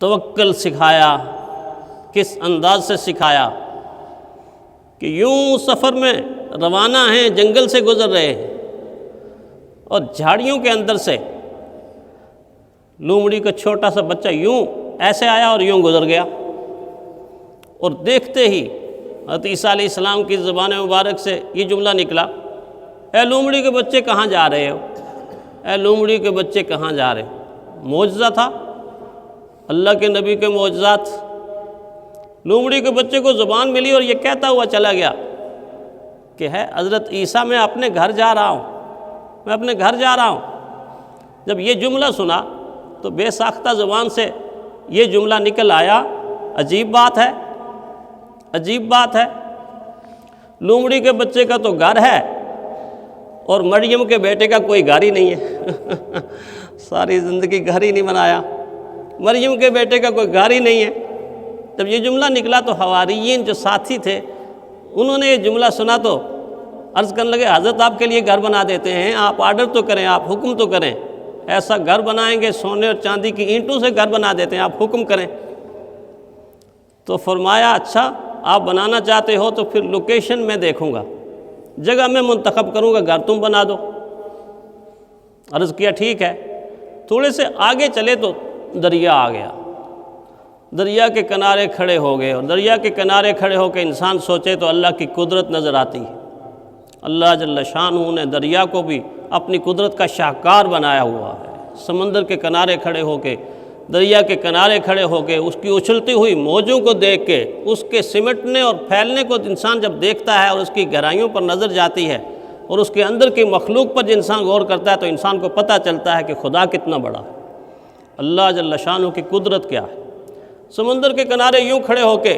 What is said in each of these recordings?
توکل سکھایا، کس انداز سے سکھایا کہ یوں سفر میں روانہ ہیں، جنگل سے گزر رہے ہیں اور جھاڑیوں کے اندر سے لومڑی کا چھوٹا سا بچہ یوں ایسے آیا اور یوں گزر گیا، اور دیکھتے ہی حضرت عیسیٰ علیہ السلام کی زبان مبارک سے یہ جملہ نکلا، اے لومڑی کے بچے کہاں جا رہے ہو، اے لومڑی کے بچے کہاں جا رہے ہو۔ معجزہ تھا، اللہ کے نبی کے معجزات۔ لومڑی کے بچے کو زبان ملی اور یہ کہتا ہوا چلا گیا کہ ہے حضرت عیسیٰ میں اپنے گھر جا رہا ہوں، میں اپنے گھر جا رہا ہوں۔ جب یہ جملہ سنا تو بے ساختہ زبان سے یہ جملہ نکل آیا، عجیب بات ہے، عجیب بات ہے، لومڑی کے بچے کا تو گھر ہے اور مریم کے بیٹے کا کوئی گھر ہی نہیں ہے۔ ساری زندگی گھر ہی نہیں بنایا، مریم کے بیٹے کا کوئی گھر ہی نہیں ہے۔ جب یہ جملہ نکلا تو حواریین جو ساتھی تھے انہوں نے یہ جملہ سنا تو عرض کرنے لگے، حضرت آپ کے لیے گھر بنا دیتے ہیں، آپ آرڈر تو کریں، آپ حکم تو کریں، ایسا گھر بنائیں گے، سونے اور چاندی کی اینٹوں سے گھر بنا دیتے ہیں، آپ حکم کریں۔ تو فرمایا اچھا آپ بنانا چاہتے ہو تو پھر لوکیشن میں دیکھوں گا، جگہ میں منتخب کروں گا، گھر تم بنا دو۔ عرض کیا ٹھیک ہے۔ تھوڑے سے آگے چلے تو دریا آ گیا، دریا کے کنارے کھڑے ہو گئے، اور دریا کے کنارے کھڑے ہو کے انسان سوچے تو اللہ کی قدرت نظر آتی ہے۔ اللہ جل شانہ نے دریا کو بھی اپنی قدرت کا شاہکار بنایا ہوا ہے۔ سمندر کے کنارے کھڑے ہو کے، دریا کے کنارے کھڑے ہو کے اس کی اچھلتی ہوئی موجوں کو دیکھ کے، اس کے سمٹنے اور پھیلنے کو انسان جب دیکھتا ہے اور اس کی گہرائیوں پر نظر جاتی ہے اور اس کے اندر کی مخلوق پر جب انسان غور کرتا ہے تو انسان کو پتہ چلتا ہے کہ خدا کتنا بڑا ہے، اللہ جل شانہ کی قدرت کیا ہے۔ سمندر کے کنارے یوں کھڑے ہو کے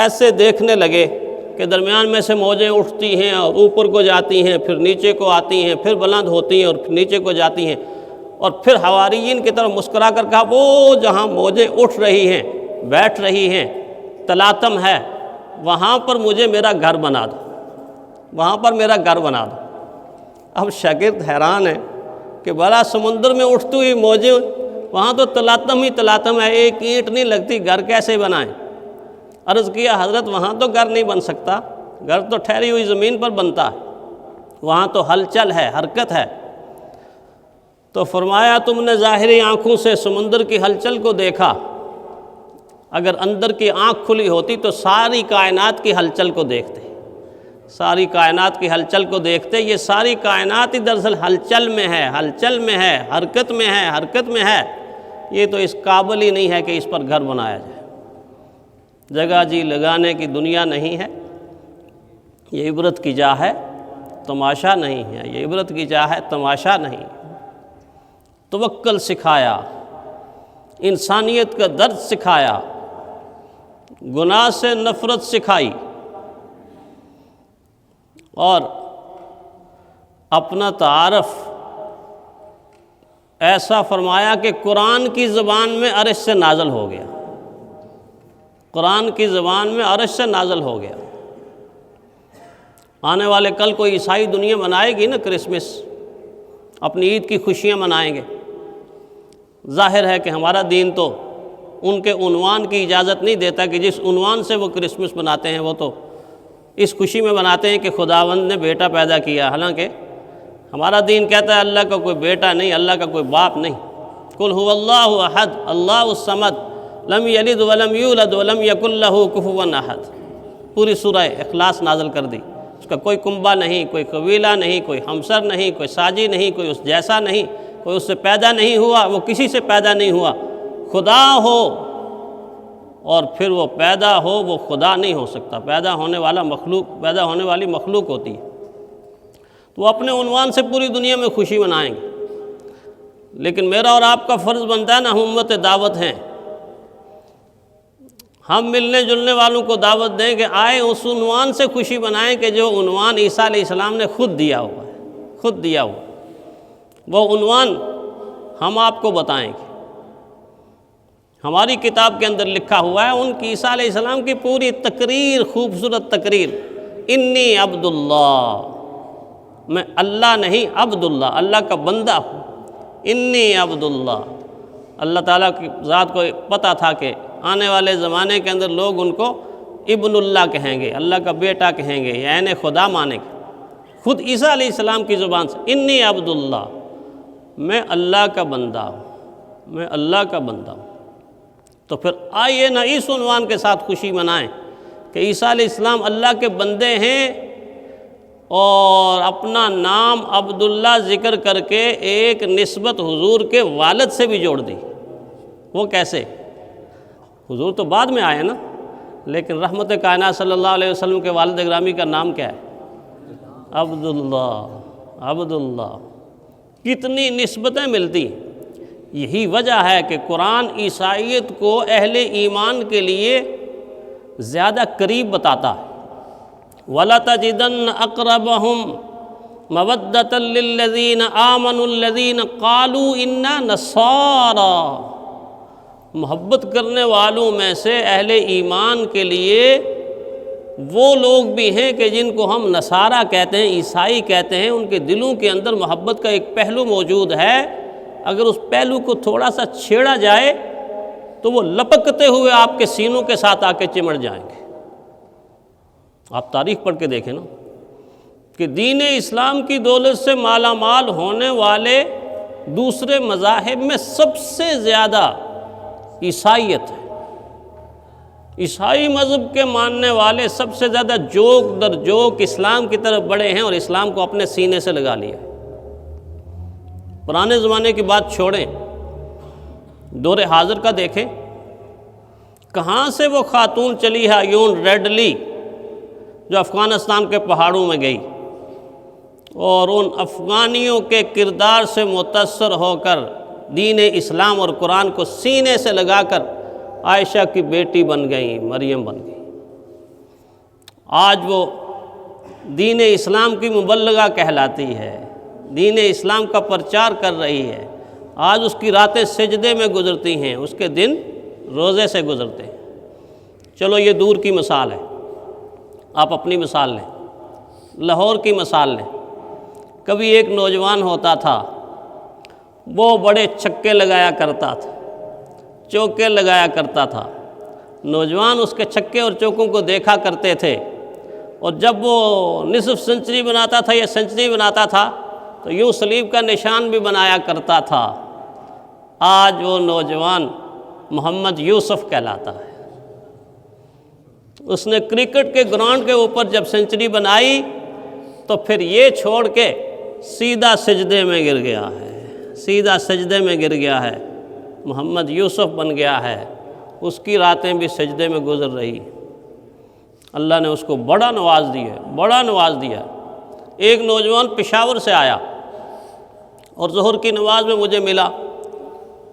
ایسے دیکھنے لگے کہ درمیان میں سے موجیں اٹھتی ہیں اور اوپر کو جاتی ہیں، پھر نیچے کو آتی ہیں، پھر بلند ہوتی ہیں اور پھر نیچے کو جاتی ہیں، اور پھر حواریین کی طرف مسکرا کر کہا وہ جہاں موجیں اٹھ رہی ہیں، بیٹھ رہی ہیں، تلاطم ہے، وہاں پر مجھے میرا گھر بنا دو، وہاں پر میرا گھر بنا دو۔ اب شاگرد حیران ہے کہ بڑا سمندر میں اٹھتی ہوئی موجیں، وہاں تو تلاطم ہی تلاطم ہے، ایک اینٹ نہیں لگتی، گھر کیسے بنائیں؟ عرض کیا حضرت وہاں تو گھر نہیں بن سکتا، گھر تو ٹھہری ہوئی زمین پر بنتا ہے، وہاں تو ہلچل ہے، حرکت ہے۔ تو فرمایا تم نے ظاہری آنکھوں سے سمندر کی ہلچل کو دیکھا، اگر اندر کی آنکھ کھلی ہوتی تو ساری کائنات کی ہلچل کو دیکھتے، ساری کائنات کی ہلچل کو دیکھتے۔ یہ ساری کائنات ہی دراصل ہلچل میں ہے، ہلچل میں ہے، حرکت میں ہے، حرکت میں ہے، یہ تو اس قابل ہی نہیں ہے کہ اس پر گھر بنایا جائے۔ جگہ جی لگانے کی دنیا نہیں ہے، یہ عبرت کی جا ہے، تماشا نہیں ہے، یہ عبرت کی جا ہے، تماشا نہیں۔ توکل سکھایا، انسانیت کا درد سکھایا، گناہ سے نفرت سکھائی، اور اپنا تعارف ایسا فرمایا کہ قرآن کی زبان میں عرش سے نازل ہو گیا، قرآن کی زبان میں عرش سے نازل ہو گیا۔ آنے والے کل کو عیسائی دنیا منائے گی نا کرسمس، اپنی عید کی خوشیاں منائیں گے۔ ظاہر ہے کہ ہمارا دین تو ان کے عنوان کی اجازت نہیں دیتا کہ جس عنوان سے وہ کرسمس مناتے ہیں وہ تو اس خوشی میں مناتے ہیں کہ خداوند نے بیٹا پیدا کیا، حالانکہ ہمارا دین کہتا ہے اللہ کا کوئی بیٹا نہیں، اللہ کا کوئی باپ نہیں۔ قل هو اللہ احد اللہ الصمد لم یلد ولم یولد ولم یکن لہ کفوا احد، پوری سورہ اخلاص نازل کر دی۔ اس کا کوئی کنبہ نہیں، کوئی قبیلہ نہیں، کوئی ہمسر نہیں، کوئی ساجی نہیں، کوئی اس جیسا نہیں، کوئی اس سے پیدا نہیں ہوا، وہ کسی سے پیدا نہیں ہوا۔ خدا ہو اور پھر وہ پیدا ہو، وہ خدا نہیں ہو سکتا، پیدا ہونے والی مخلوق ہوتی ہے۔ تو وہ اپنے عنوان سے پوری دنیا میں خوشی منائیں گے، لیکن میرا اور آپ کا فرض بنتا ہے نا، ہم امت دعوت ہیں، ہم ملنے جلنے والوں کو دعوت دیں کہ آئے اس عنوان سے خوشی منائیں کہ جو عنوان عیسیٰ علیہ السلام نے خود دیا ہوا ہے، خود دیا ہوا۔ وہ عنوان ہم آپ کو بتائیں گے، ہماری کتاب کے اندر لکھا ہوا ہے، ان کی عیسیٰ علیہ السلام کی پوری تقریر، خوبصورت تقریر، انی عبداللہ، میں اللہ نہیں عبداللہ، اللہ کا بندہ ہوں، انی عبداللہ، اللہ تعالیٰ کی ذات کو پتہ تھا کہ آنے والے زمانے کے اندر لوگ ان کو ابن اللہ کہیں گے، اللہ کا بیٹا کہیں گے، یعنی خدا مانیں گے۔ خود عیسیٰ علیہ السلام کی زبان سے انی عبداللہ، میں اللہ کا بندہ ہوں، میں اللہ کا بندہ ہوں۔ تو پھر آئیے نا اس عنوان کے ساتھ خوشی منائیں کہ عیسیٰ علیہ السلام اللہ کے بندے ہیں، اور اپنا نام عبداللہ ذکر کر کے ایک نسبت حضور کے والد سے بھی جوڑ دی۔ وہ کیسے؟ حضور تو بعد میں آئے نا، لیکن رحمت کائنات صلی اللہ علیہ وسلم کے والد گرامی کا نام کیا ہے؟ عبداللہ، عبداللہ۔ کتنی نسبتیں ملتی ہیں۔ یہی وجہ ہے کہ قرآن عیسائیت کو اہل ایمان کے لیے زیادہ قریب بتاتا ہے۔ وَلَتَجِدَنَّ أَقْرَبَهُمْ مَوَدَّةً لِّلَّذِينَ آمَنُوا الَّذِينَ قَالُوا إِنَّا نَصَارَىٰ، محبت کرنے والوں میں سے اہل ایمان کے لیے وہ لوگ بھی ہیں کہ جن کو ہم نصارہ کہتے ہیں، عیسائی کہتے ہیں۔ ان کے دلوں کے اندر محبت کا ایک پہلو موجود ہے، اگر اس پہلو کو تھوڑا سا چھیڑا جائے تو وہ لپکتے ہوئے آپ کے سینوں کے ساتھ آ کے چمڑ جائیں گے۔ آپ تاریخ پڑھ کے دیکھیں نا کہ دین اسلام کی دولت سے مالا مال ہونے والے دوسرے مذاہب میں سب سے زیادہ عیسائیت ہے۔ عیسائی مذہب کے ماننے والے سب سے زیادہ جوک در جوک اسلام کی طرف بڑھے ہیں اور اسلام کو اپنے سینے سے لگا لیا ہے۔ پرانے زمانے کی بات چھوڑیں، دور حاضر کا دیکھیں، کہاں سے وہ خاتون چلی ہے یون ریڈلی جو افغانستان کے پہاڑوں میں گئی اور ان افغانیوں کے کردار سے متاثر ہو کر دین اسلام اور قرآن کو سینے سے لگا کر عائشہ کی بیٹی بن گئی، مریم بن گئی۔ آج وہ دین اسلام کی مبلغہ کہلاتی ہے، دین اسلام کا پرچار کر رہی ہے۔ آج اس کی راتیں سجدے میں گزرتی ہیں، اس کے دن روزے سے گزرتے ہیں۔ چلو یہ دور کی مثال ہے، آپ اپنی مثال لیں، لاہور کی مثال لیں۔ کبھی ایک نوجوان ہوتا تھا، وہ بڑے چھکے لگایا کرتا تھا، چوکے لگایا کرتا تھا۔ نوجوان اس کے چھکے اور چوکوں کو دیکھا کرتے تھے، اور جب وہ نصف سنچری بناتا تھا یا سنچری بناتا تھا تو یوں سلیب کا نشان بھی بنایا کرتا تھا۔ آج وہ نوجوان محمد یوسف کہلاتا ہے۔ اس نے کرکٹ کے گراؤنڈ کے اوپر جب سنچری بنائی تو پھر یہ چھوڑ کے سیدھا سجدے میں گر گیا ہے، سیدھا سجدے میں گر گیا ہے، محمد یوسف بن گیا ہے۔ اس کی راتیں بھی سجدے میں گزر رہی۔ اللہ نے اس کو بڑا نواز دیا، بڑا نواز دیا۔ ایک نوجوان پشاور سے آیا اور ظہر کی نماز میں مجھے ملا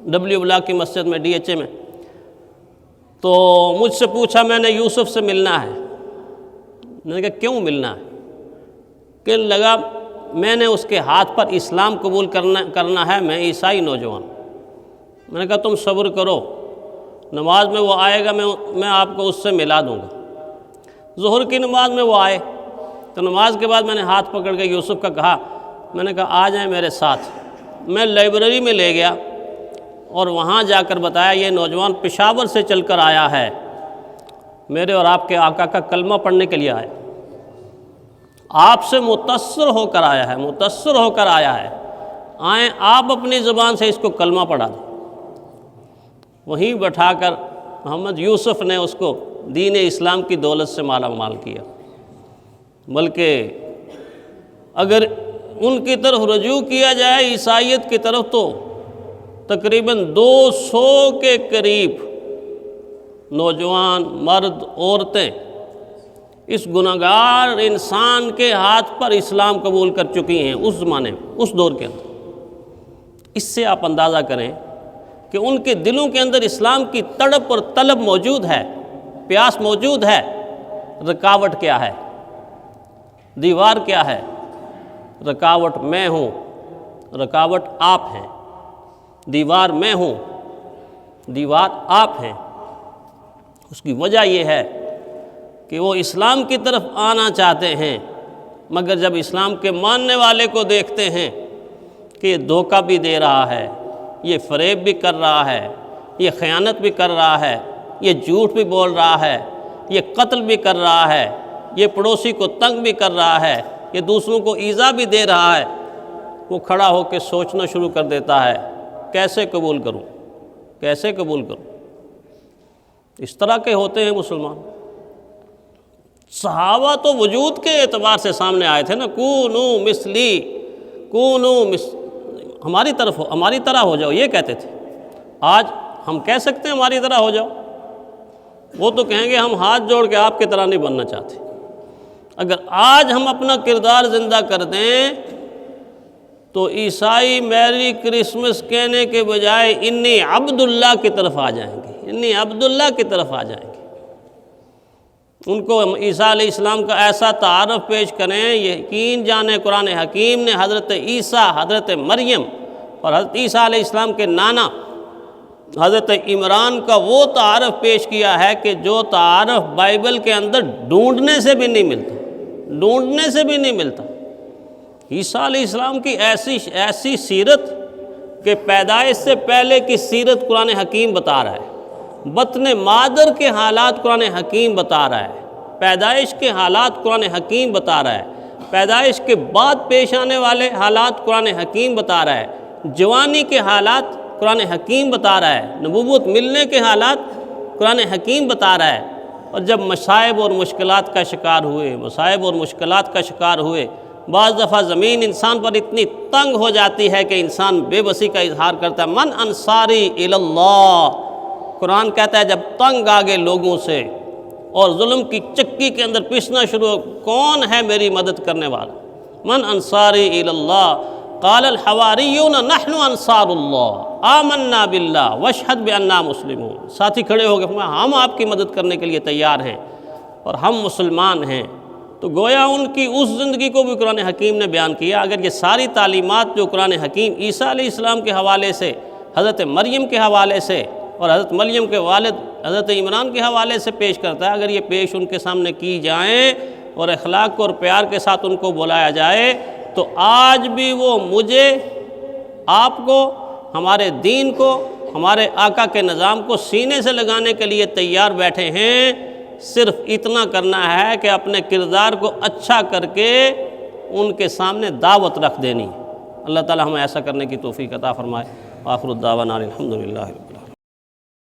ڈبلیو بلاک کی مسجد میں، ڈی ایچ اے میں۔ تو مجھ سے پوچھا، میں نے یوسف سے ملنا ہے۔ میں نے کہا کیوں ملنا ہے؟ کہنے لگا میں نے اس کے ہاتھ پر اسلام قبول کرنا ہے، میں عیسائی نوجوان۔ میں نے کہا تم صبر کرو، نماز میں وہ آئے گا، میں آپ کو اس سے ملا دوں گا۔ ظہر کی نماز میں وہ آئے تو نماز کے بعد میں نے ہاتھ پکڑ کے یوسف کا کہا، میں نے کہا آ جائیں میرے ساتھ۔ میں لائبریری میں لے گیا اور وہاں جا کر بتایا یہ نوجوان پشاور سے چل کر آیا ہے، میرے اور آپ کے آقا کا کلمہ پڑھنے کے لیے آیا، آپ سے متاثر ہو کر آیا ہے، متاثر ہو کر آیا ہے، آئیں آپ اپنی زبان سے اس کو کلمہ پڑھا دیں۔ وہیں بٹھا کر محمد یوسف نے اس کو دین اسلام کی دولت سے مالا مال کیا۔ بلکہ اگر ان کی طرف رجوع کیا جائے عیسائیت کی طرف تو تقریباً 200 کے قریب نوجوان، مرد، عورتیں اس گناہگار انسان کے ہاتھ پر اسلام قبول کر چکی ہیں اس زمانے میں، اس دور کے اندر۔ اس سے آپ اندازہ کریں کہ ان کے دلوں کے اندر اسلام کی تڑپ اور طلب موجود ہے، پیاس موجود ہے۔ رکاوٹ کیا ہے؟ دیوار کیا ہے؟ رکاوٹ میں ہوں، رکاوٹ آپ ہیں۔ دیوار میں ہوں، دیوار آپ ہیں۔ اس کی وجہ یہ ہے کہ وہ اسلام کی طرف آنا چاہتے ہیں، مگر جب اسلام کے ماننے والے کو دیکھتے ہیں کہ یہ دھوکہ بھی دے رہا ہے، یہ فریب بھی کر رہا ہے، یہ خیانت بھی کر رہا ہے، یہ جھوٹ بھی بول رہا ہے، یہ قتل بھی کر رہا ہے، یہ پڑوسی کو تنگ بھی کر رہا ہے، یہ دوسروں کو ایذا بھی دے رہا ہے، وہ کھڑا ہو کے سوچنا شروع کر دیتا ہے کیسے قبول کروں، کیسے قبول کروں۔ اس طرح کے ہوتے ہیں مسلمان۔ صحابہ تو وجود کے اعتبار سے سامنے آئے تھے نا، کونو مثلی، ہماری طرح ہو جاؤ، یہ کہتے تھے۔ آج ہم کہہ سکتے ہیں ہماری طرح ہو جاؤ؟ وہ تو کہیں گے ہم ہاتھ جوڑ کے آپ کی طرح نہیں بننا چاہتے۔ اگر آج ہم اپنا کردار زندہ کر دیں تو عیسائی میری کرسمس کہنے کے بجائے انی عبداللہ کی طرف آ جائیں گے، انی عبداللہ کی طرف آ جائیں گے۔ ان کو عیسیٰ علیہ السلام کا ایسا تعارف پیش کریں، یقین جانیں قرآن حکیم نے حضرت عیسیٰ، حضرت مریم اور حضرت عیسیٰ علیہ السلام کے نانا حضرت عمران کا وہ تعارف پیش کیا ہے کہ جو تعارف بائبل کے اندر ڈھونڈنے سے بھی نہیں ملتا، ڈھونڈنے سے بھی نہیں ملتا۔ عیسیٰ علیہ السلام کی ایسی سیرت کہ پیدائش سے پہلے کی سیرت قرآن حکیم بتا رہا ہے، بطن مادر کے حالات قرآن حکیم بتا رہا ہے، پیدائش کے حالات قرآن حکیم بتا رہا ہے، پیدائش کے بعد پیش آنے والے حالات قرآن حکیم بتا رہا ہے، جوانی کے حالات قرآن حکیم بتا رہا ہے، نبوت ملنے کے حالات قرآن حکیم بتا رہا ہے۔ اور جب مصائب اور مشکلات کا شکار ہوئے، بعض دفعہ زمین انسان پر اتنی تنگ ہو جاتی ہے کہ انسان بے بسی کا اظہار کرتا ہے، من انصاری الی اللہ، قرآن کہتا ہے جب تنگ آگے لوگوں سے اور ظلم کی چکی کے اندر پسنا شروع ہو، کون ہے میری مدد کرنے والا؟ من انصاری الی اللہ، قال الحواریون نحن انصار اللہ آمنا باللہ واشہد بأننا مسلمون۔ ساتھی کھڑے ہو گئے، ہم آپ کی مدد کرنے کے لیے تیار ہیں اور ہم مسلمان ہیں۔ تو گویا ان کی اس زندگی کو بھی قرآن حکیم نے بیان کیا۔ اگر یہ ساری تعلیمات جو قرآن حکیم عیسیٰ علیہ السلام کے حوالے سے، حضرت مریم کے حوالے سے اور حضرت مریم کے والد حضرت عمران کے حوالے سے پیش کرتا ہے، اگر یہ پیش ان کے سامنے کی جائیں اور اخلاق کو اور پیار کے ساتھ ان کو بلایا جائے تو آج بھی وہ مجھے، آپ کو، ہمارے دین کو، ہمارے آقا کے نظام کو سینے سے لگانے کے لیے تیار بیٹھے ہیں۔ صرف اتنا کرنا ہے کہ اپنے کردار کو اچھا کر کے ان کے سامنے دعوت رکھ دینی ہے۔ اللہ تعالی ہمیں ایسا کرنے کی توفیق عطا فرمائے۔ آخر الدعوانا الحمدللہ رب العالمین۔